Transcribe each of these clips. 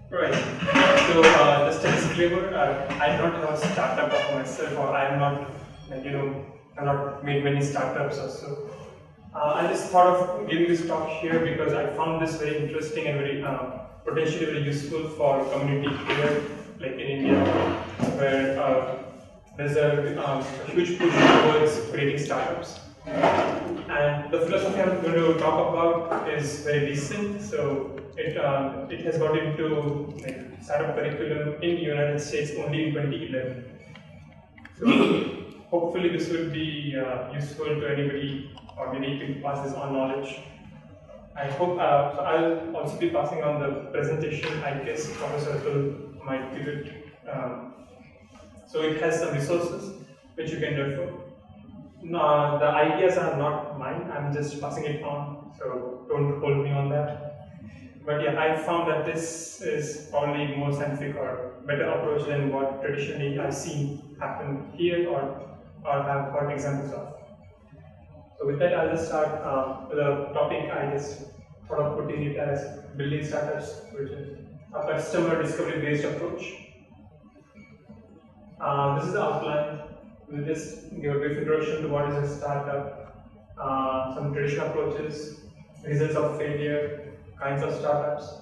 Right. So just a disclaimer, I don't have a startup of myself, or I'm not, like, I've not made many startups or so. I just thought of giving this talk here because I found this very interesting and very potentially very useful for community here, like in India, where there's a huge push towards creating startups. And the philosophy I'm going to talk about is very recent. So it has got into like startup curriculum in the United States only in 2011. So hopefully this will be useful to anybody, or maybe you can pass this on knowledge. I hope. So I'll also be passing on the presentation. I guess Professor Atul might give it. So it has some resources which you can refer. No, the ideas are not mine. I'm just passing it on. So don't hold me on that. But yeah, I found that this is probably more scientific or better approach than what traditionally I've seen happen here, or have heard examples of. So with that, I'll just start with a topic. I just thought of putting it as building startups, which is a customer discovery based approach. This is the outline. We'll just give a brief introduction to what is a startup, some traditional approaches, results of failure, kinds of startups.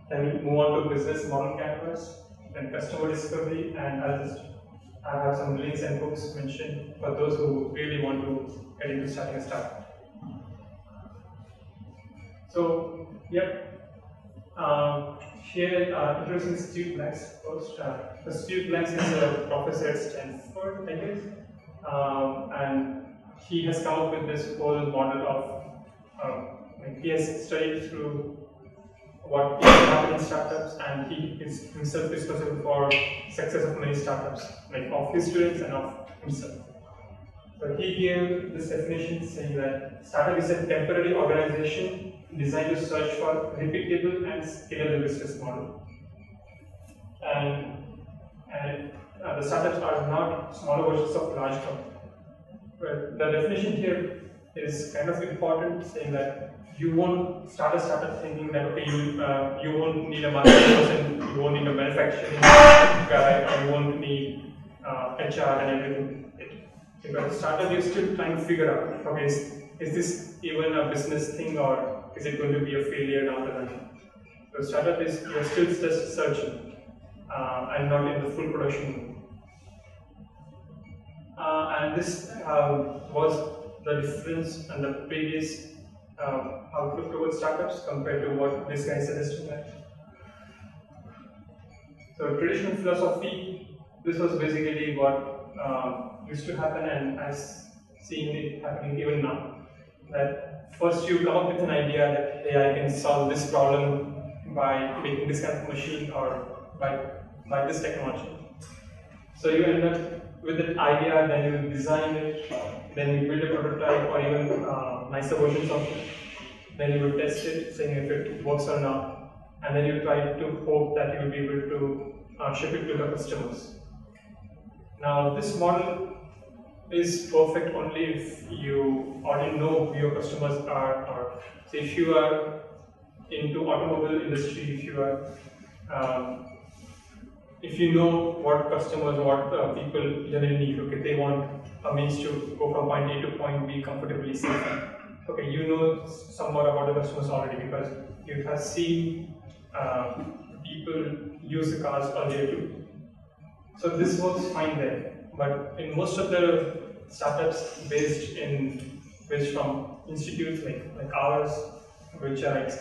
Then we move on to business model canvas, then customer discovery, and I have some links and books mentioned for those who really want to get into starting a startup. So, yep. Here, introducing Steve Blanks first. Steve Blanks is a professor at Stanford, I guess, and he has come up with this whole model of he has studied through what happens in startups, and he is himself responsible for success of many startups, like of his students and of himself. So he gave this definition saying that startup is a temporary organization designed to search for repeatable and scalable business model. And the startups are not smaller versions of large companies. But the definition here is kind of important, saying that you won't start a startup thinking that okay, you won't need a marketing person, you won't need a manufacturing guy, or you won't need HR and everything. Because startup, you're still trying to figure out, okay, is this even a business thing, or is it going to be a failure down the line? So startup is, you're still just searching and not in the full production mode. And this was the difference and the previous outlook towards startups compared to what this guy suggested. So traditional philosophy, this was basically what used to happen, and I've seen it happening even now. That first you come up with an idea that hey, I can solve this problem by making this kind of machine or by this technology. So you end up with that idea, then you design it, then you build a prototype or even nicer versions of it. Then you will test it, saying if it works or not, and then you try to hope that you will be able to ship it to the customers. Now this model is perfect only if you already know who your customers are, or say if you are into automobile industry, if you know what customers, what people generally need. Okay, they want a means to go from point A to point B comfortably, safely. Okay, you know somewhat about the customers already because you have seen people use the cars earlier too. So this works fine there. But in most of the startups based from institutes like ours, which are like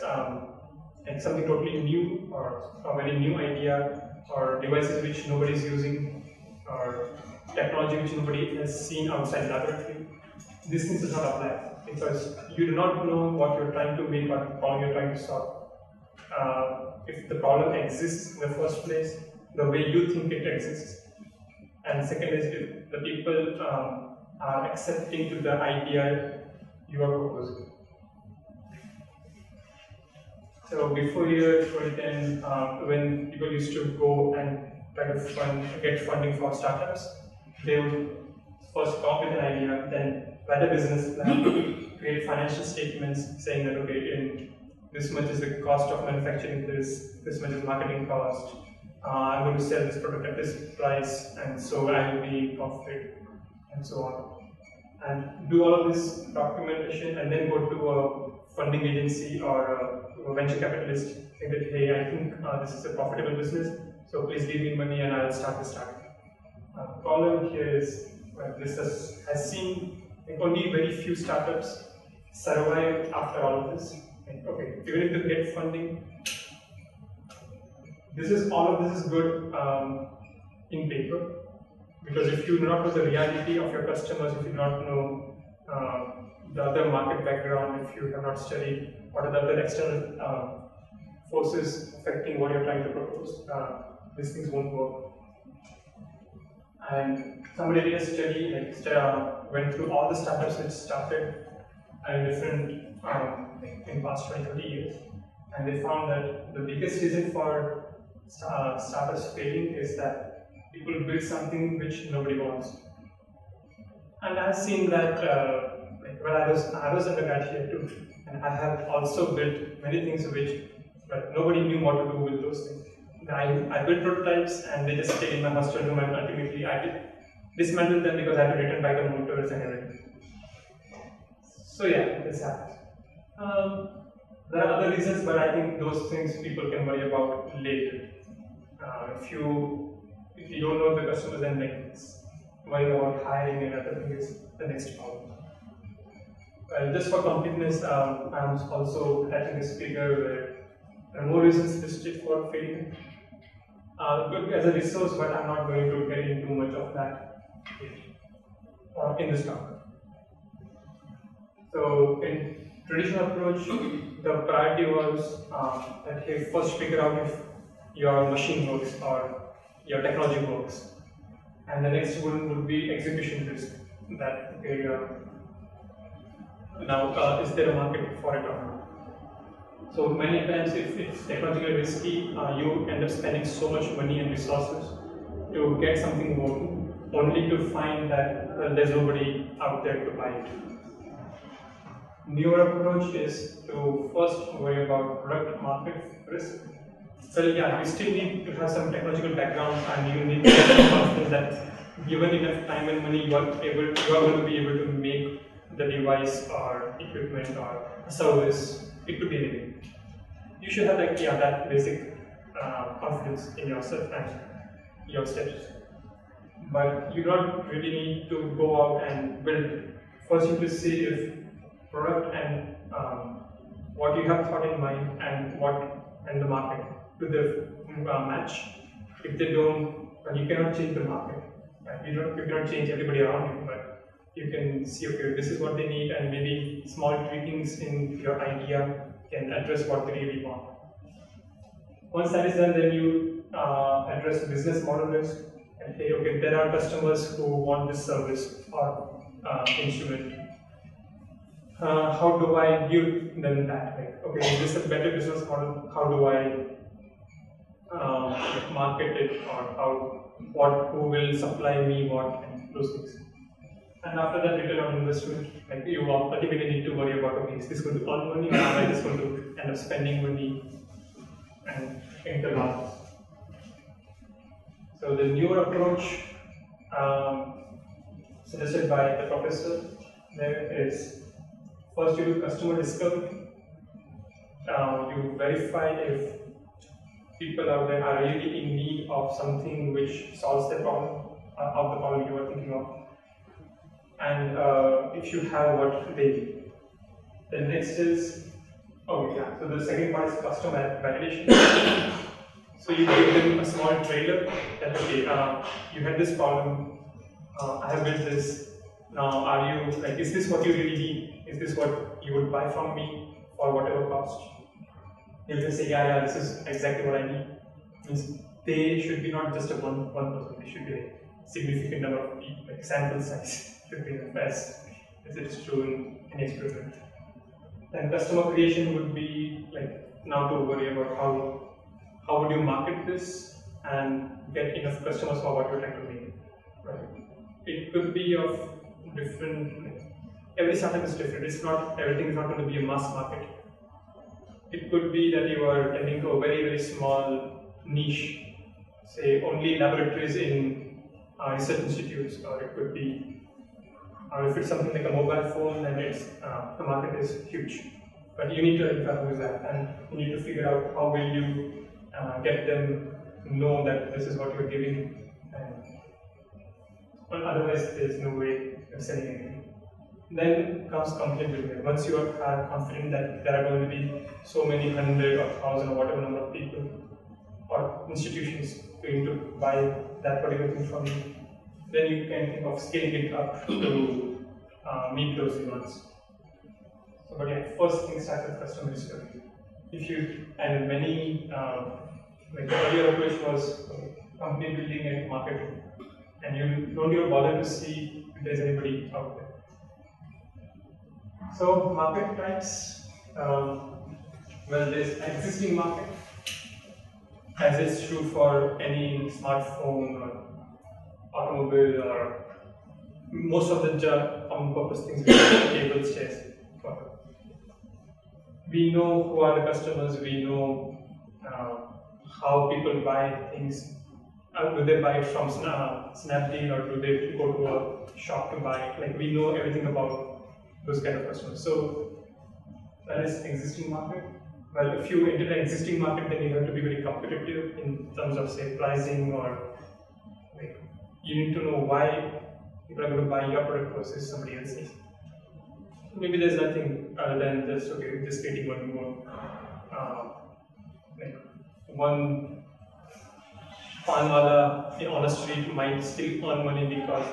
something totally new or a very new idea, or devices which nobody is using, or technology which nobody has seen outside laboratory, these things does not apply because you do not know what you're trying to make or problem you're trying to solve. If the problem exists in the first place, the way you think it exists. And second is if the people are accepting to the idea you are proposing. So before year 2010, when people used to go and try to get funding for startups, they would first come up with an idea, then write a business plan, create financial statements saying that okay, in this much is the cost of manufacturing this much is marketing cost, I'm going to sell this product at this price, and so I will be profit, and so on. And do all of this documentation and then go to a funding agency or a venture capitalist, say that, hey, I think this is a profitable business, so please give me money and I'll start this startup. The problem here is, well, this has seen only very few startups survive after all of this. Okay, even if they get funding, all of this is good in paper, because if you do not know the reality of your customers, if you do not know the other market background, if you have not studied what are the other external forces affecting what you're trying to propose, these things won't work. And somebody did a study, went through all the startups which started in different in past 20-30 years, and they found that the biggest reason for startups failing is that people build something which nobody wants. And I've seen that when I was undergraduate too, and I have also built many things which nobody knew what to do with those things. I built prototypes and they just stayed in my hostel room, and ultimately I did dismantle them because I had to return back the motors and everything. So yeah, this happens. There are other reasons, but I think those things people can worry about later. If you don't know the customers, then worrying about hiring and other things is the next problem. Well, just for completeness, I'm also attaching this figure where there are more reasons listed for failing. Good as a resource, but I'm not going to get into much of that in this talk. So in traditional approach, the priority was that you first figure out if your machine works or your technology works, and the next one would be execution risk. That okay, now is there a market for it or not? So many times, if it's technologically risky, you end up spending so much money and resources to get something working, only to find that there's nobody out there to buy it. Newer approach is to first worry about product market risk. Well, yeah, you still need to have some technological background, and you need to be confident that given enough time and money, you are going to be able to make the device or equipment or service. It could be anything. You should have that basic confidence in yourself and your steps. But you don't really need to go out and build. First, you have to see if product and what you have thought in mind and the market do they match. If they don't, then you cannot change the market. You cannot change everybody around you, but you can see, okay, this is what they need, and maybe small tweakings in your idea can address what they really want. Once that is done, then you address business model risk and say, okay, there are customers who want this service or instrument. How do I give them that? Okay, is this a better business model? How do I market it, or who will supply me what, and those things. And after that, return on investment, you ultimately need to worry about, okay, is this going to earn money, or am I just going to end up spending money and incur losses? So the newer approach suggested by the professor there is, first you do customer discovery. You verify if people out there are really in need of something which solves the problem, of the problem you are thinking of. And if you have what they need. The next is, so the second part is customer validation. So you give them a small trailer that, okay, you had this problem, I have built this. Now, are you, is this what you really need? Is this what you would buy from me for whatever cost? You can say, yeah, this is exactly what I need. Means they should be not just a one person, they should be a significant number of people, sample size should be the best, as it is true in any experiment. And customer creation would be now to worry about how would you market this and get enough customers for what you're trying to make. Right? It could be of different, every startup is different. It's not, everything is not going to be a mass market. It could be that you are tending to a very, very small niche, say only laboratories in research institutes, or it could be, or if it's something like a mobile phone, then it's, the market is huge. But you need to identify who is that, and you need to figure out how will you get them to know that this is what you're giving, and well, otherwise there's no way of selling anything. Then comes confident building. Once you are confident that there are going to be so many hundred or thousand or whatever number of people or institutions going to buy that particular thing from you, then you can think of scaling it up to meet those demands. So, but yeah, first thing start with customer discovery. If you, and many, like the earlier approach was company building and marketing, and you don't even bother to see if there's anybody out there. So market types, well, there's existing market, as is true for any smartphone or automobile or most of the common purpose things, tables, chairs. We know who are the customers, we know how people buy things. Do they buy it from Snapdeal, or do they go to a shop to buy it? Like, we know everything about those kind of customers. So that is existing market. Well, if you enter an existing market, then you have to be very competitive in terms of, say, pricing, or like, you need to know why people are going to buy your product versus somebody else's. Maybe there's nothing other than just, okay, just getting one more, like one panwala on a street might still earn money because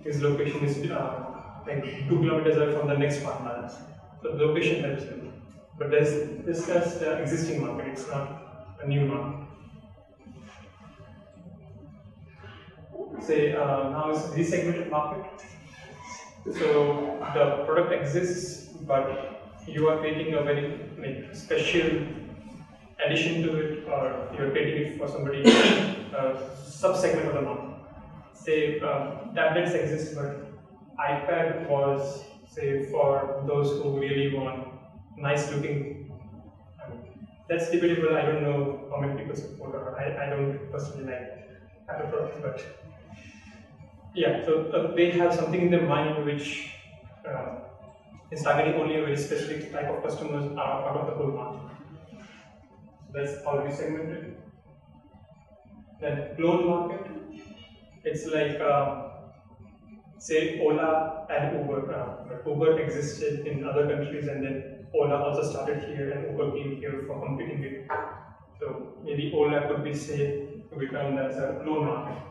his location is like 2 kilometers away from the next panwala. So the location helps him. But this is the existing market, it's not a new market. Say now is resegmented market. So the product exists, but you are creating a very like special addition to it, or you are creating it for somebody sub-segment of the market. Say tablets exist, but iPad was, say, for those who really want nice looking. That's debatable. I don't know how many people support, or I don't personally like Apple products, but yeah. So they have something in their mind which is targeting only a very specific type of customers out of the whole market. So that's already segmented. Then clone market. It's like say Ola and Uber. But Uber existed in other countries, and then Ola also started here, and Uber came here for competing with. So maybe Ola could be said to be termed as a clone market.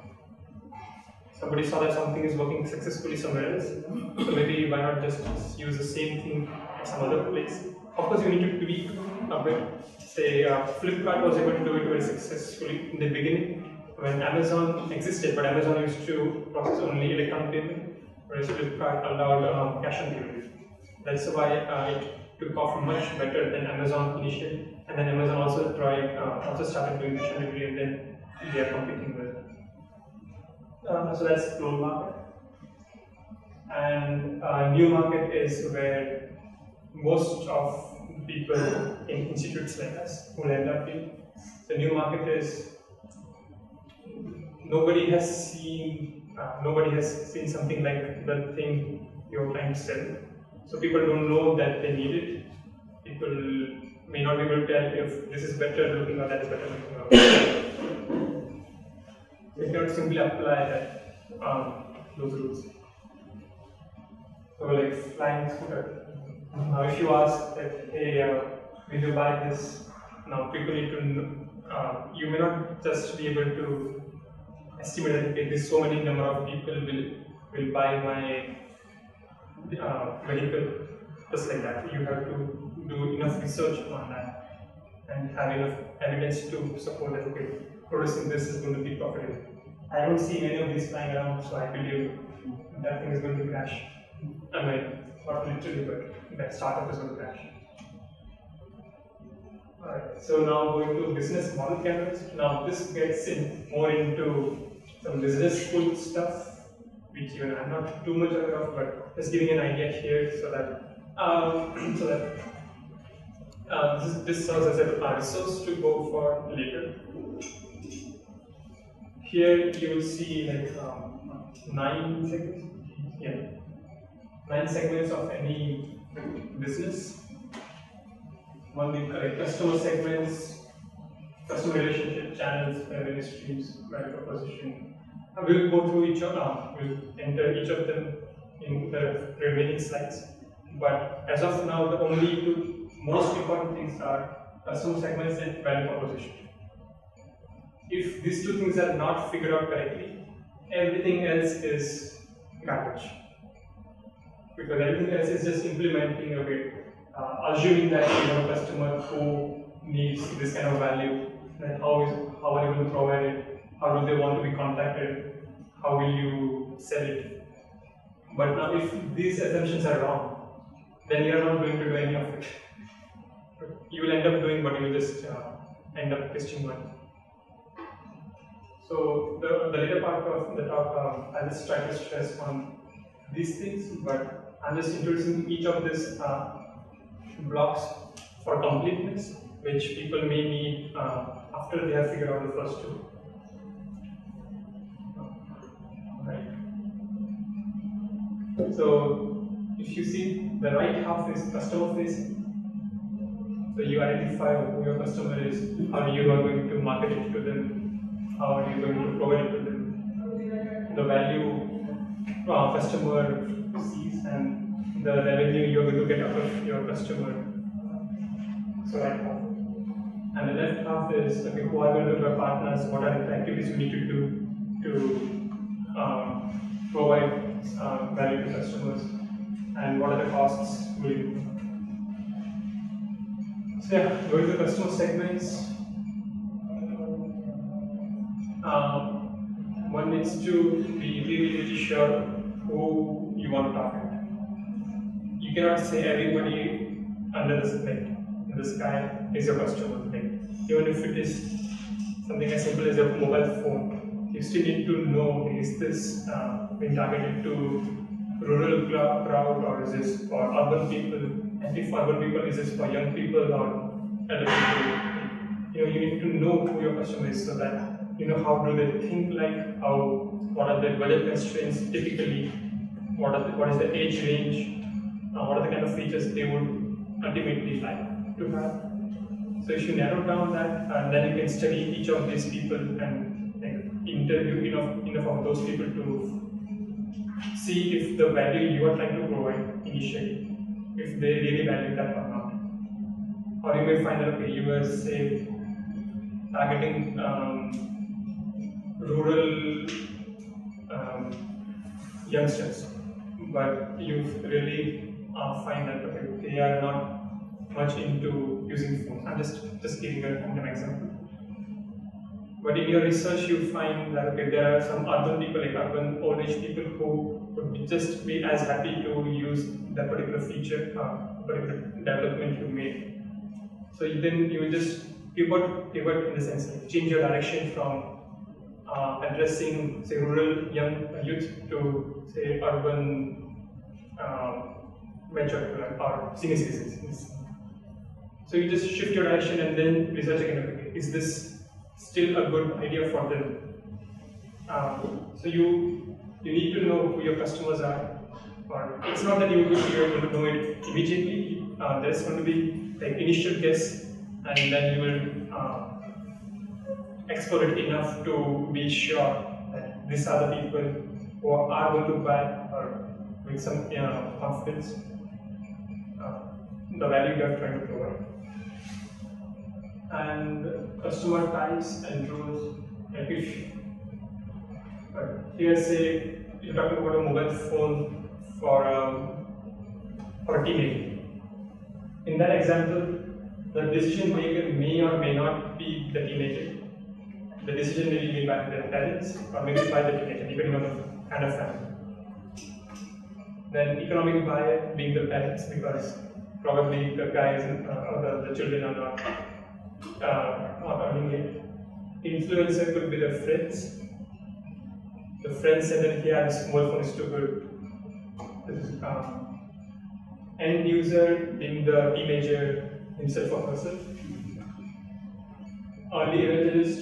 Somebody saw that something is working successfully somewhere else, so maybe why not just use the same thing at some other place. Of course, you need to tweak a bit. Say Flipkart was able to do it very successfully in the beginning when Amazon existed, but Amazon used to process only electronic payment, whereas Flipkart allowed cash on delivery. That's why it took off much better than Amazon initially, and then Amazon also started doing cash on delivery, and then they are competing with. So that's clone market. And new market is where most of the people in institutes like us will end up in. The new market is nobody has seen something like the thing you're trying to sell. So people don't know that they need it. People may not be able to tell if this is better looking or that is better looking. You cannot simply apply that those rules. So like flying scooter. Now if you ask that, hey, will you buy this? Now people need to know, you may not just be able to estimate that okay, there's so many number of people will buy my vehicle just like that. You have to do enough research on that and have enough evidence to support that okay, producing this is going to be profitable. I don't see many of these flying around, so I believe that thing is going to crash. I mean, not literally, but that startup is going to crash. Alright, so now going to business model canvas. Now this gets more into some business school stuff, which even I'm not too much aware of, but just giving an idea here so that this serves as a resource to go for later. Here you will see like 9 segments. Yeah, 9 segments of any business. One the customer segments, customer relationship channels, revenue streams, value proposition. We'll go through each of we'll enter each of them in the remaining slides. But as of now, the only 2 most important things are customer segments and value proposition. If these 2 things are not figured out correctly, everything else is garbage. Because everything else is just implementing a way, assuming that you have a customer who needs this kind of value, then how are you going to provide it? How do they want to be contacted? How will you sell it? But now, if these assumptions are wrong, then you are not going to do any of it. You will end up doing what you will just end up wasting money. So the later part of the talk, I'll just try to stress on these things, but I'm just introducing each of these blocks for completeness, which people may need after they have figured out the first 2. Right. So if you see, the right half is customer facing. So you identify who your customer is, how you are going to market it to them, how are you going to provide it to them, the value customer sees, and the revenue you are going to get out of your customer. So right half. And the left half is, okay, who are going to be our partners, what are the activities we need to do to provide value to customers, and what are the costs we do. So yeah, going to customer segments, one needs to be really sure who you want to target. You cannot say everybody under the sky is your customer. Like, even if it is something as simple as a mobile phone, you still need to know, is this being targeted to rural crowd, or is this for urban people? And if urban people, is this for young people or elder people? You need to know who your customer is, so that you know how do they think, like what are their budget constraints typically, what is the age range, what are the kind of features they would ultimately like to have. So if you narrow down that, then you can study each of these people and interview enough of those people to see if the value you are trying to provide initially, if they really value that or not. Or you may find that, okay, you were, say, targeting rural youngsters, but you really find that, okay, they are not much into using phones. I'm just giving a random example. But in your research, you find that, okay, there are some urban people, like urban old age people, who would just be as happy to use that particular feature, particular development you made. So then you will just pivot in the sense, like change your direction from addressing, say, rural young youth to, say, urban mature or senior citizens. So you just shift your direction and then research again, okay, is this still a good idea for them? So you need to know who your customers are. Or it's not that you're going to know it immediately. There's going to be like initial guess, and then you will explore it enough to be sure that these are the people who are going to buy, or with some confidence, the value you are trying to provide. And customer types and roles. Like if here, say, you're talking about a mobile phone for a teenager. In that example, the decision maker may or may not be the teenager. The decision may be made by their parents or maybe by the teenager, depending on the kind of family. Then economic buyer being the parents, because probably the guys or the children are not earning it. Influencer could be the friends. The friend said that, yeah, this mobile phone is too good. This is end user being the teenager, himself or herself. Early evangelist,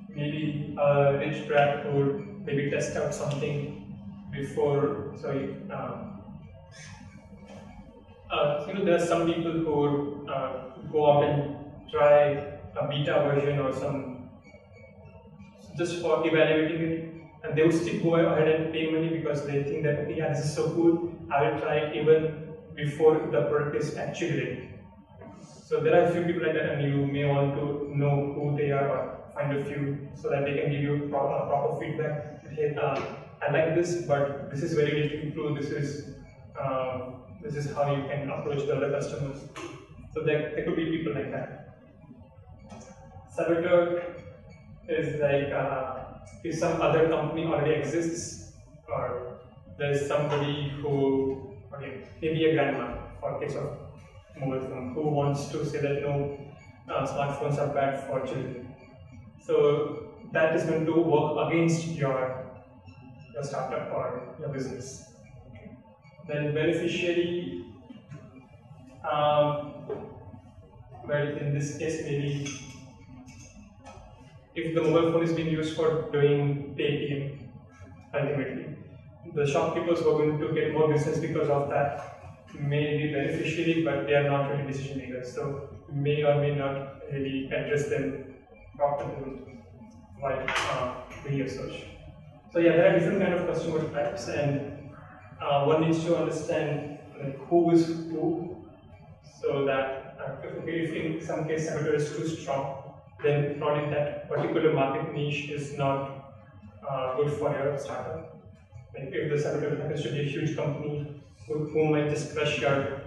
maybe a rich brat who would maybe test out something before, there are some people who would go out and try a beta version or some, just for evaluating it, and they would still go ahead and pay money because they think that, okay, yeah, this is so cool, I will try it even before the product is actually ready. So there are a few people like that, and you may want to know who they are or find a few so that they can give you proper feedback. Hey, I like this, but this is where you need to improve. This is how you can approach the other customers. So there could be people like that. Saboteur is like if some other company already exists, or there's somebody who, maybe a grandma for case of mobile phone, who wants to say that no, smartphones are bad for children. So that is going to work against your startup or your business. Then beneficiary, well, in this case, maybe if the mobile phone is being used for doing Paytm, ultimately, the shopkeepers who are going to get more business because of that may be beneficiary, but they are not really decision makers. So may or may not really address them properly while doing your search. So yeah, there are different kind of customer types, and one needs to understand who is who, so that if in some case saboteur is too strong, then probably that particular market niche is not good for your startup. Like if the saboteur happens to be a huge company who might just crush your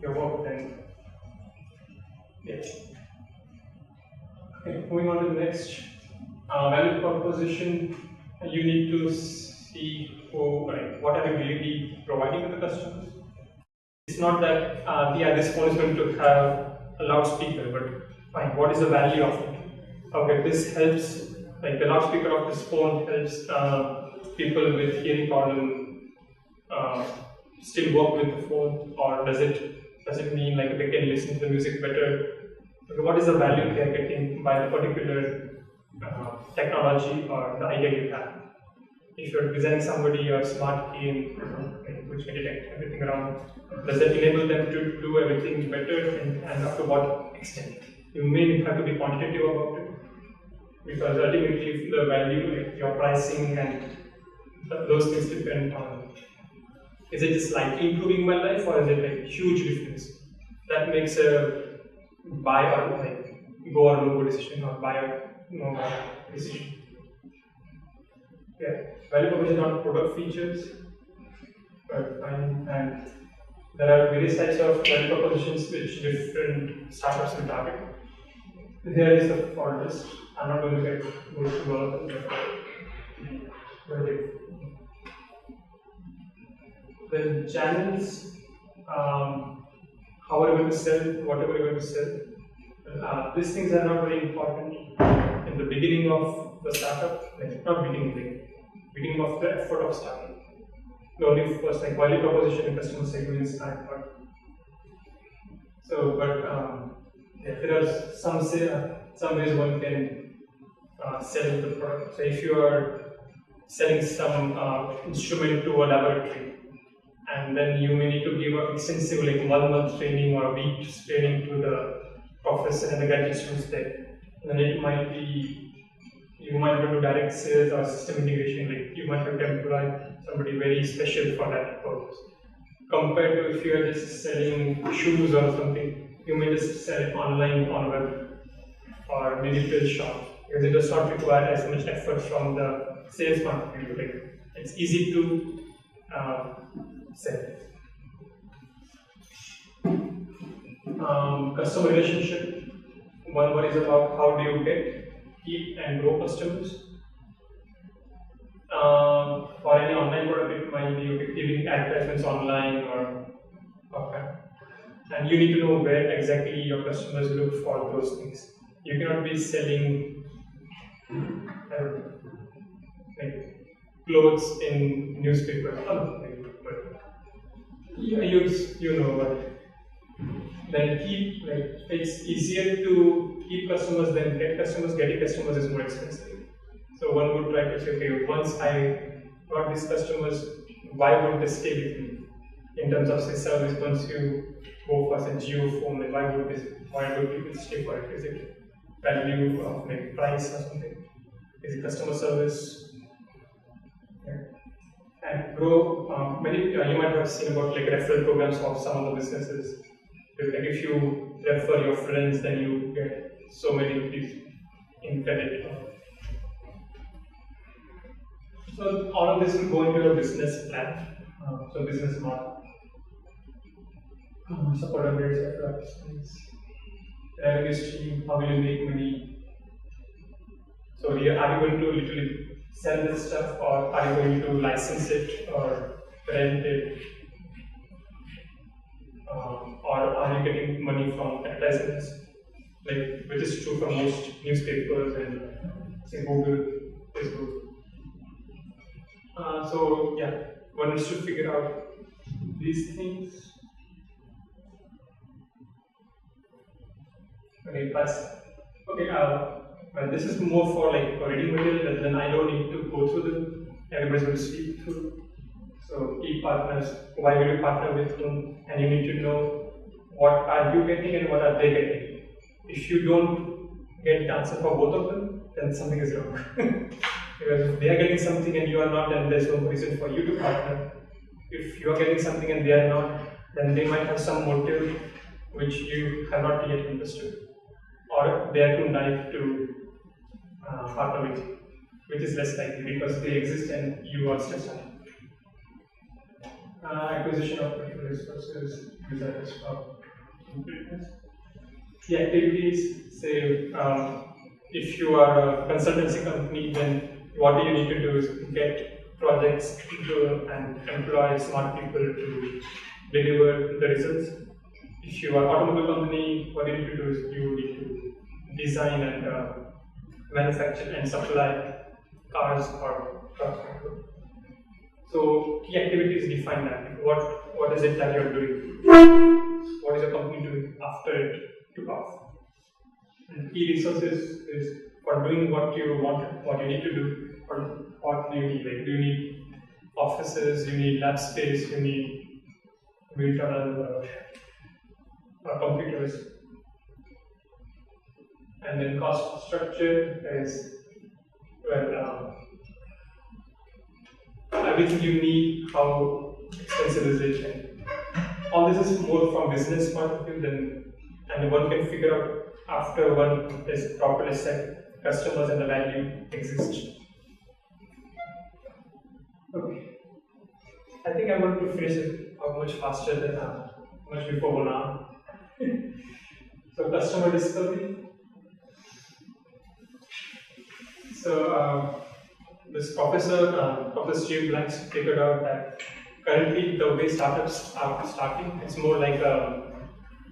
work, then yes. Okay, moving on to the next value proposition. You need to see what are you really providing to the customers. It's not that this phone is going to have a loudspeaker, but fine, what is the value of it? Okay, this helps, like the loudspeaker of this phone helps people with hearing problem still work with the phone, or does it mean like they can listen to the music better? Okay, what is the value they are getting by the particular technology or the idea you have? If you're designing somebody a smart game which can detect everything around, does that enable them to do everything better, and up to what extent? You may have to be quantitative about it, because ultimately if the value, like your pricing and those things depend on, is it slightly improving my life or is it like huge difference? That makes a buy or go or no go decision, or buy or no buy decision. Yeah, value proposition on product features, fine. And there are various types of value propositions which different startups will target. Here is the full list. I'm not going to go through all of them. Then channels, how are you going to sell, whatever you're going to sell. These things are not very important in the beginning of the startup, not beginning of the effort of startup. The only first value proposition and customer segments are important. So, there are some ways one can sell the product. So if you are selling some instrument to a laboratory, and then you may need to give an extensive 1 month training or a week's training to the professor and the graduate students there, then it might be, you might have to do direct sales or system integration, you might have to employ somebody very special for that purpose. Compared to if you are just selling shoes or something, you may just sell it online on web or maybe to a shop, because it does not require as much effort from the sales point of view. It's easy to sell. Customer relationship, one worries about how do you keep and grow customers. For any online product, it might be giving advertisements online and you need to know where exactly your customers look for those things. You cannot be selling clothes in newspapers. you know, but then it's easier to keep customers than get customers. Getting customers is more expensive. So one would try to say, okay, once I got these customers, why would they stay with me? In terms of say service, once you go for say Geo phone, like why would people stay for it? Is it value of maybe price or something? Is it customer service? Yeah. And grow. You might have seen about like referral programs of some of the businesses. Like if you refer your friends, then you get so many rupees in credit. So all of this will go into a business plan. So business model. Support under revenue stream. How will you make money? So are you going to literally sell this stuff, or are you going to license it or rent it? Or are you getting money from advertisements, like which is true for most newspapers and say Google, Facebook. So yeah, one needs to figure out these things. Okay, plus well, this is more for like reading material, and then I don't need to go through them. Everybody's going to speak through. So key partners, why will you partner with whom, and you need to know what are you getting and what are they getting. If you don't get the answer for both of them, then something is wrong. Because if they are getting something and you are not, then there's no reason for you to partner. If you are getting something and they are not, then they might have some motive which you have not yet understood, or they are too naive to partner with you, which is less likely because they exist and you are stressed out. Acquisition of particular resources, users for completeness. The activities, say, if you are a consultancy company, then what you need to do is get projects and employ smart people to deliver the results. If you are an automobile company, what you need to do is you need to design and manufacture and supply cars or trucks. So key activities define that. What is it that you're doing? What is your company doing after it took off? And key resources is for doing what you want, what you need to do, or what do you need? Like, do you need offices? You need lab space? You need virtual computers? And then cost structure is everything you need, how expensive is it, and all this is more from business point of view, and one can figure out after one is properly set customers and the value exists. Okay, I think I'm going to finish it out much faster than much before 1 hour. So customer discovery. So this Professor Steve Blanks figured out that currently the way startups are starting, it's more like a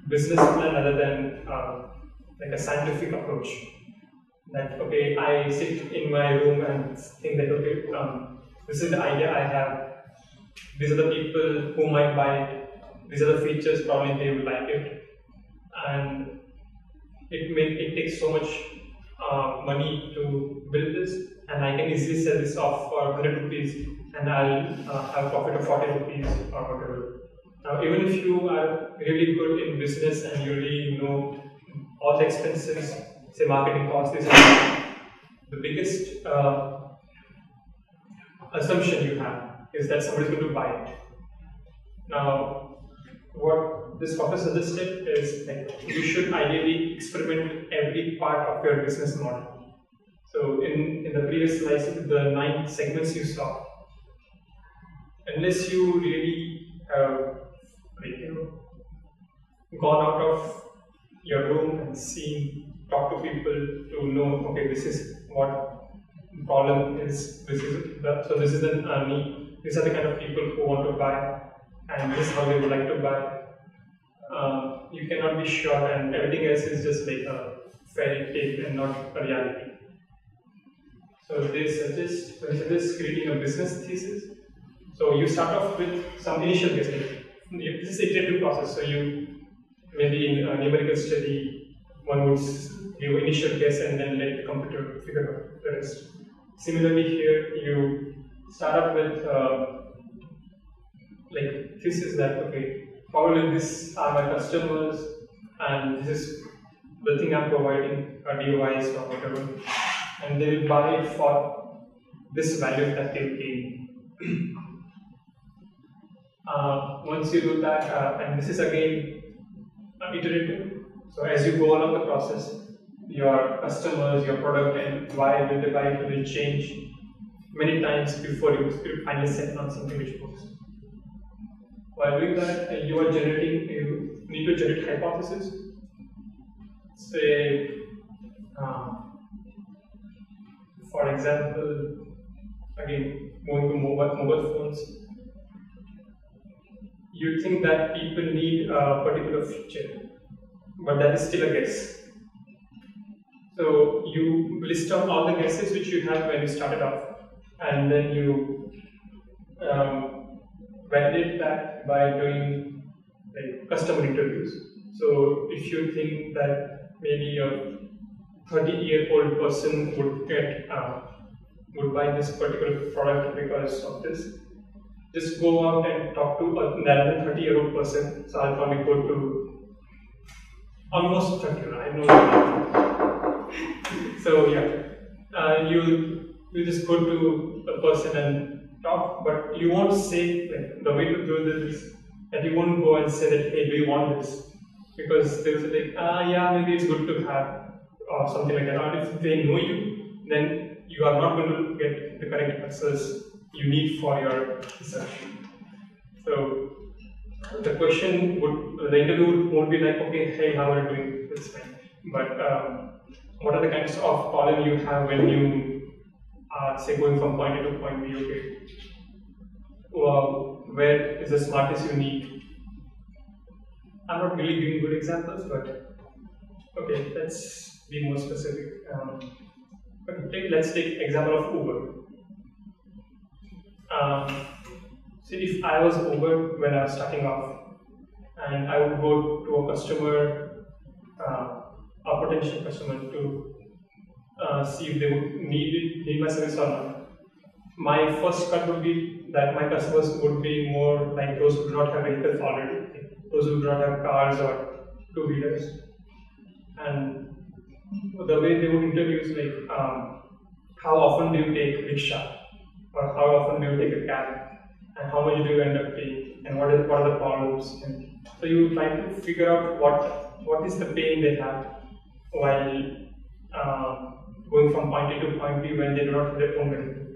business plan rather than like a scientific approach. That okay, I sit in my room and think that okay, this is the idea I have. These are the people who might buy it. These are the features probably they will like it, and it takes so much money to build this, and I can easily sell this off for 100 rupees and I'll have a profit of 40 rupees or whatever. Now, even if you are really good in business and you really know all the expenses, say marketing costs, the biggest assumption you have is that somebody's going to buy it. Now, what this professor suggested is like you should ideally experiment every part of your business model. So in the previous slides, the 9 segments you saw, unless you really have gone out of your room and talk to people to know, okay, this is what the problem is, this is the need, these are the kind of people who want to buy, and this is how they would like to buy. You cannot be sure, and everything else is just like a fairy tale and not a reality. So they suggest creating a business thesis. So you start off with some initial guessing. this is iterative process. So you maybe in a numerical study, one would give initial guess and then let the computer figure out the rest. Similarly, here you start up with like this is that okay, probably this are my customers, and this is the thing I'm providing, a device or whatever, and they will buy it for this value that they pay. Once you do that, and this is again iterative. So as you go along the process, your customers, your product, and why will they buy it will change many times before you finally settle on something which works. While doing that, you need to generate hypotheses. Say, for example, again, going to mobile phones, you think that people need a particular feature, but that is still a guess. So you list down all the guesses which you have when you started off, and then you validate that by doing like customer interviews. So if you think that maybe a 30-year-old person would buy this particular product because of this, just go out and talk to another 30-year-old person. So I'll probably go to almost 30, I know. So yeah, you just go to a person and talk, but you won't say, like, the way to do this is that you won't go and say that, hey, do you want this? Because they will say, like, yeah, maybe it's good to have, or something like that. Or if they know you, then you are not going to get the correct answers you need for your research. So the question the interview won't be like, okay, hey, how are you doing? That's fine. But what are the kinds of problem you have when you are, say, going from point A to point B? Okay, well, where is the smartest you need? I'm not really giving good examples, but okay, let's be more specific. Let's take example of Uber. So if I was Uber when I was starting off, and I would go to a customer, a potential customer, to see if they would need my service or not. My first cut would be that my customers would be more like those who do not have vehicles already, those who do not have cars or two-wheelers. And the way they would interview is like, how often do you take rickshaw? Or how often do you take a cab? And how much do you end up paying? And what are the problems? And so you try to figure out what is the pain they have while going from point A to point B when they do not have their own vehicle.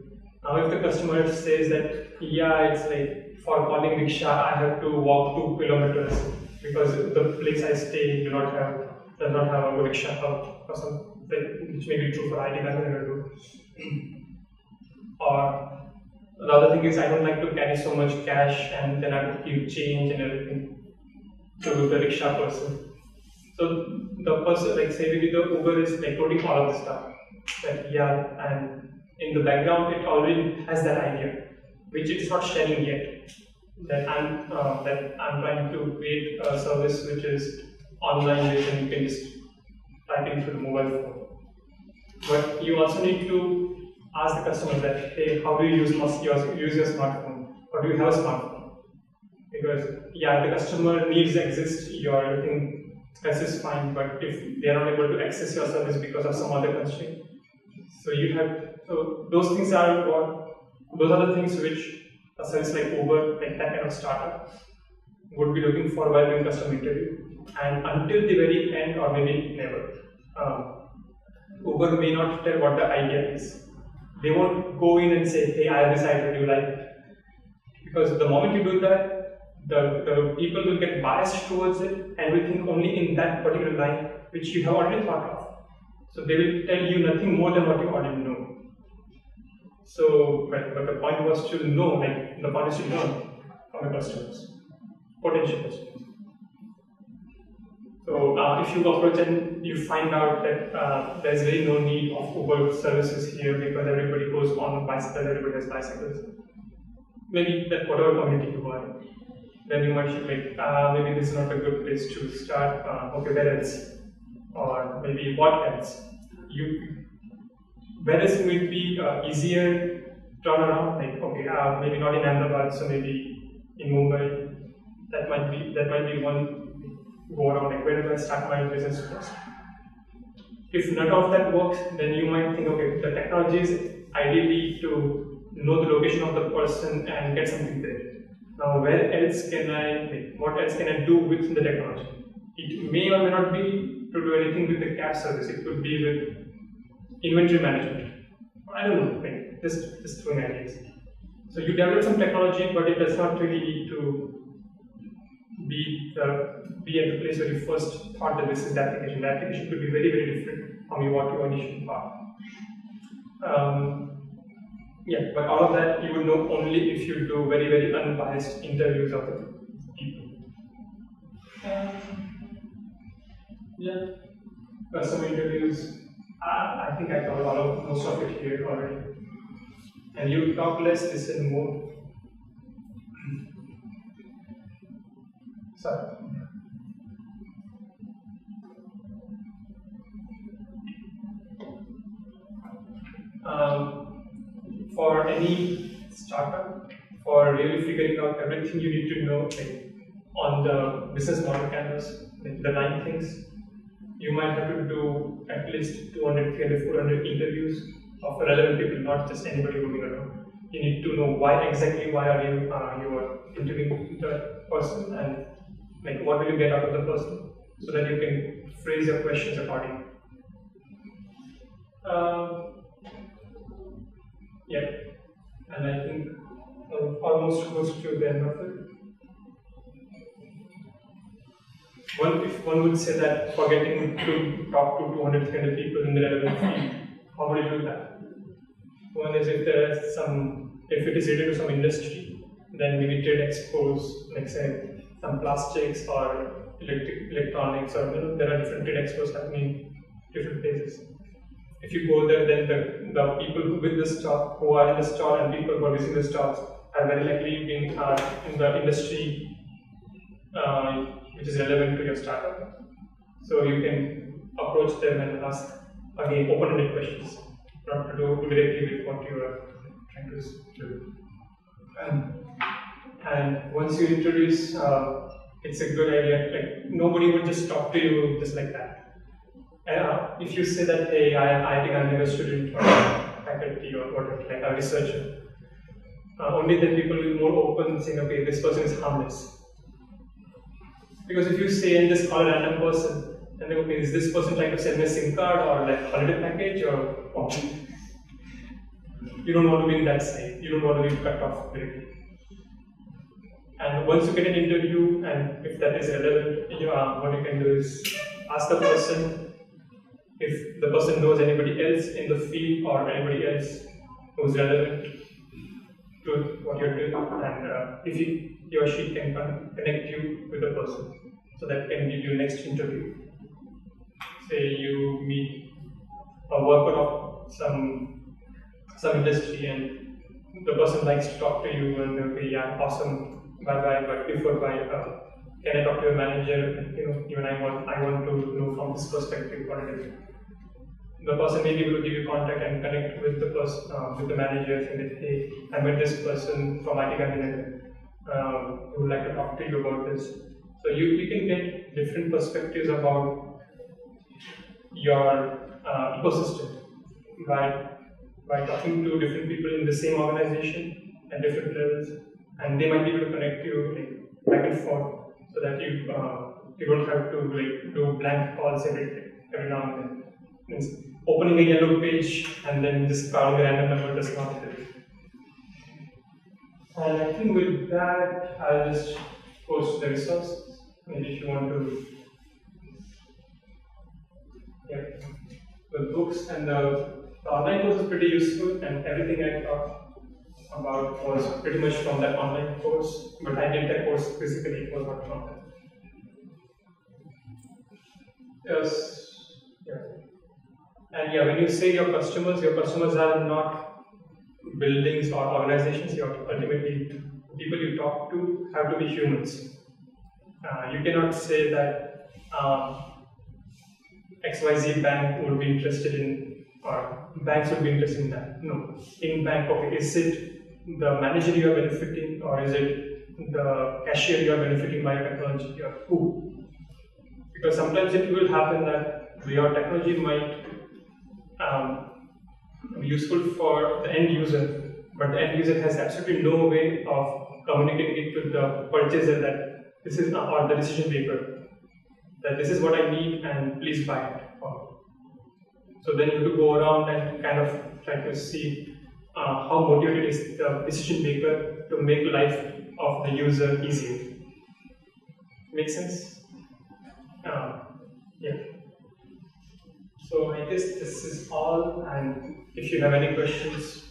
Now if the customer says that, yeah, it's like for calling rickshaw I have to walk 2 kilometers because the place I stay does not have a rickshaw hub or something, which may be true for IIT Gandhinagar too. Or the other thing is I don't like to carry so much cash and then I have to give change and everything to the rickshaw person. So the person, like say maybe the Uber is like loading all of this stuff. That yeah, and in the background it already has that idea, which it is not sharing yet. That I'm trying to create a service which is online based and you can just type in through the mobile phone. But you also need to ask the customer that, hey, how do you use your smartphone? Or do you have a smartphone? Because yeah, the customer needs exist, your everything else is fine, but if they are not able to access your service because of some other constraint, so those things are the things which a service like Uber, like that kind of startup, would be looking for while doing customer interview. And until the very end, or maybe never, Uber may not tell what the idea is. They won't go in and say, hey, I have this idea, do you like it? Because the moment you do that, the people will get biased towards it and will think only in that particular line which you have already thought of. So they will tell you nothing more than what you already know. So, but the point was to know, like the point is to learn from the customers, potential customers. So if you approach and you find out that there is really no need of Uber services here because everybody goes on bicycles, everybody has bicycles, maybe that whatever community you are in, then you might feel like, maybe this is not a good place to start. Okay, where else? Or maybe what else? Where else will be easier turnaround? Like, okay, maybe not in Ahmedabad, so maybe in Mumbai. That might be one go around. Like, where do I start my business first? If none of that works, then you might think, okay, the technology is ideally to know the location of the person and get something there. Now, where else can what else can I do with the technology? It may or may not be to do anything with the cab service. It could be with inventory management. I don't know, like just throwing ideas. So you develop some technology, but it does not really need to be at the place where you first thought that this is the application. The application could be very, very different from what you initially thought. Yeah, but all of that you would know only if you do very, very unbiased interviews of the people. Yeah, some interviews. I think I covered most of it here already. And you talk less, listen more. Sorry. For any startup, for really figuring out everything you need to know, like on the business model canvas, like the 9 things, you might have to do at least 200, 300, 400 interviews of relevant people, not just anybody moving around. You need to know why are you are interviewing the person, and like what will you get out of the person, so that you can phrase your questions accordingly. Yeah, and I think almost close to the end of it. If one would say that forgetting to talk to 200, 300 people in the relevant field, how would you do that? One is if it is related to some industry, then maybe trade expos, like say some plastics or electronics, or there are different trade expos happening in different places. If you go there, then the people who are in the stall and people who are visiting the stalls are very likely been in the industry which is relevant to your startup. So you can approach them and ask, again, open-ended questions, not to do directly with what you are trying to do. And once you introduce, it's a good idea, like nobody would just talk to you just like that. If you say that, hey, I am IIT Gandhinagar student or faculty or whatever, like a researcher, only then people will be more open, saying, okay, this person is harmless. Because if you say and just call a random person, and then, okay, is this person trying to sell me a SIM card or like holiday package or what? You don't want to be in that side. You don't want to be cut off directly. And once you get an interview, and if that is relevant, what you can do is ask the person if the person knows anybody else in the field or anybody else who's relevant to what you're doing, and if he or she can connect you with the person, so that can give you next interview. Say you meet a worker of some industry, and the person likes to talk to you, and okay, yeah, awesome, bye, but before bye, can I talk to your manager? Even I want to know from this perspective what it is. The person may be able to give you contact and connect with the person, with the manager, saying that, hey, I met this person from IIT Gandhinagar who would like to talk to you about this. So you can get different perspectives about your ecosystem by talking to different people in the same organization at different levels, and they might be able to connect you like back and forth, so that you don't have to like do blank calls every now and then. Means opening a yellow page and then just calling a random number does not help. And I think with that, I'll just post the resources. Maybe if you want to, the books and the online course is pretty useful, and everything I talked about was pretty much from that online course. But I did that course physically; it was not from that. Yes. Yeah. And yeah, when you say your customers are not buildings or organizations. You're ultimately the people you talk to have to be humans. You cannot say that XYZ bank would be interested in, or banks would be interested in that. No. In bank, okay, is it the manager you are benefiting, or is it the cashier you are benefiting by technology, or who? Because sometimes it will happen that your technology might be useful for the end user, but the end user has absolutely no way of communicating it to the purchaser that this is, or the decision maker, that this is what I need and please buy it. So then you have to go around and kind of try to see how motivated is the decision maker to make life of the user easier. Make sense? Yeah. So I guess this is all, and if you have any questions,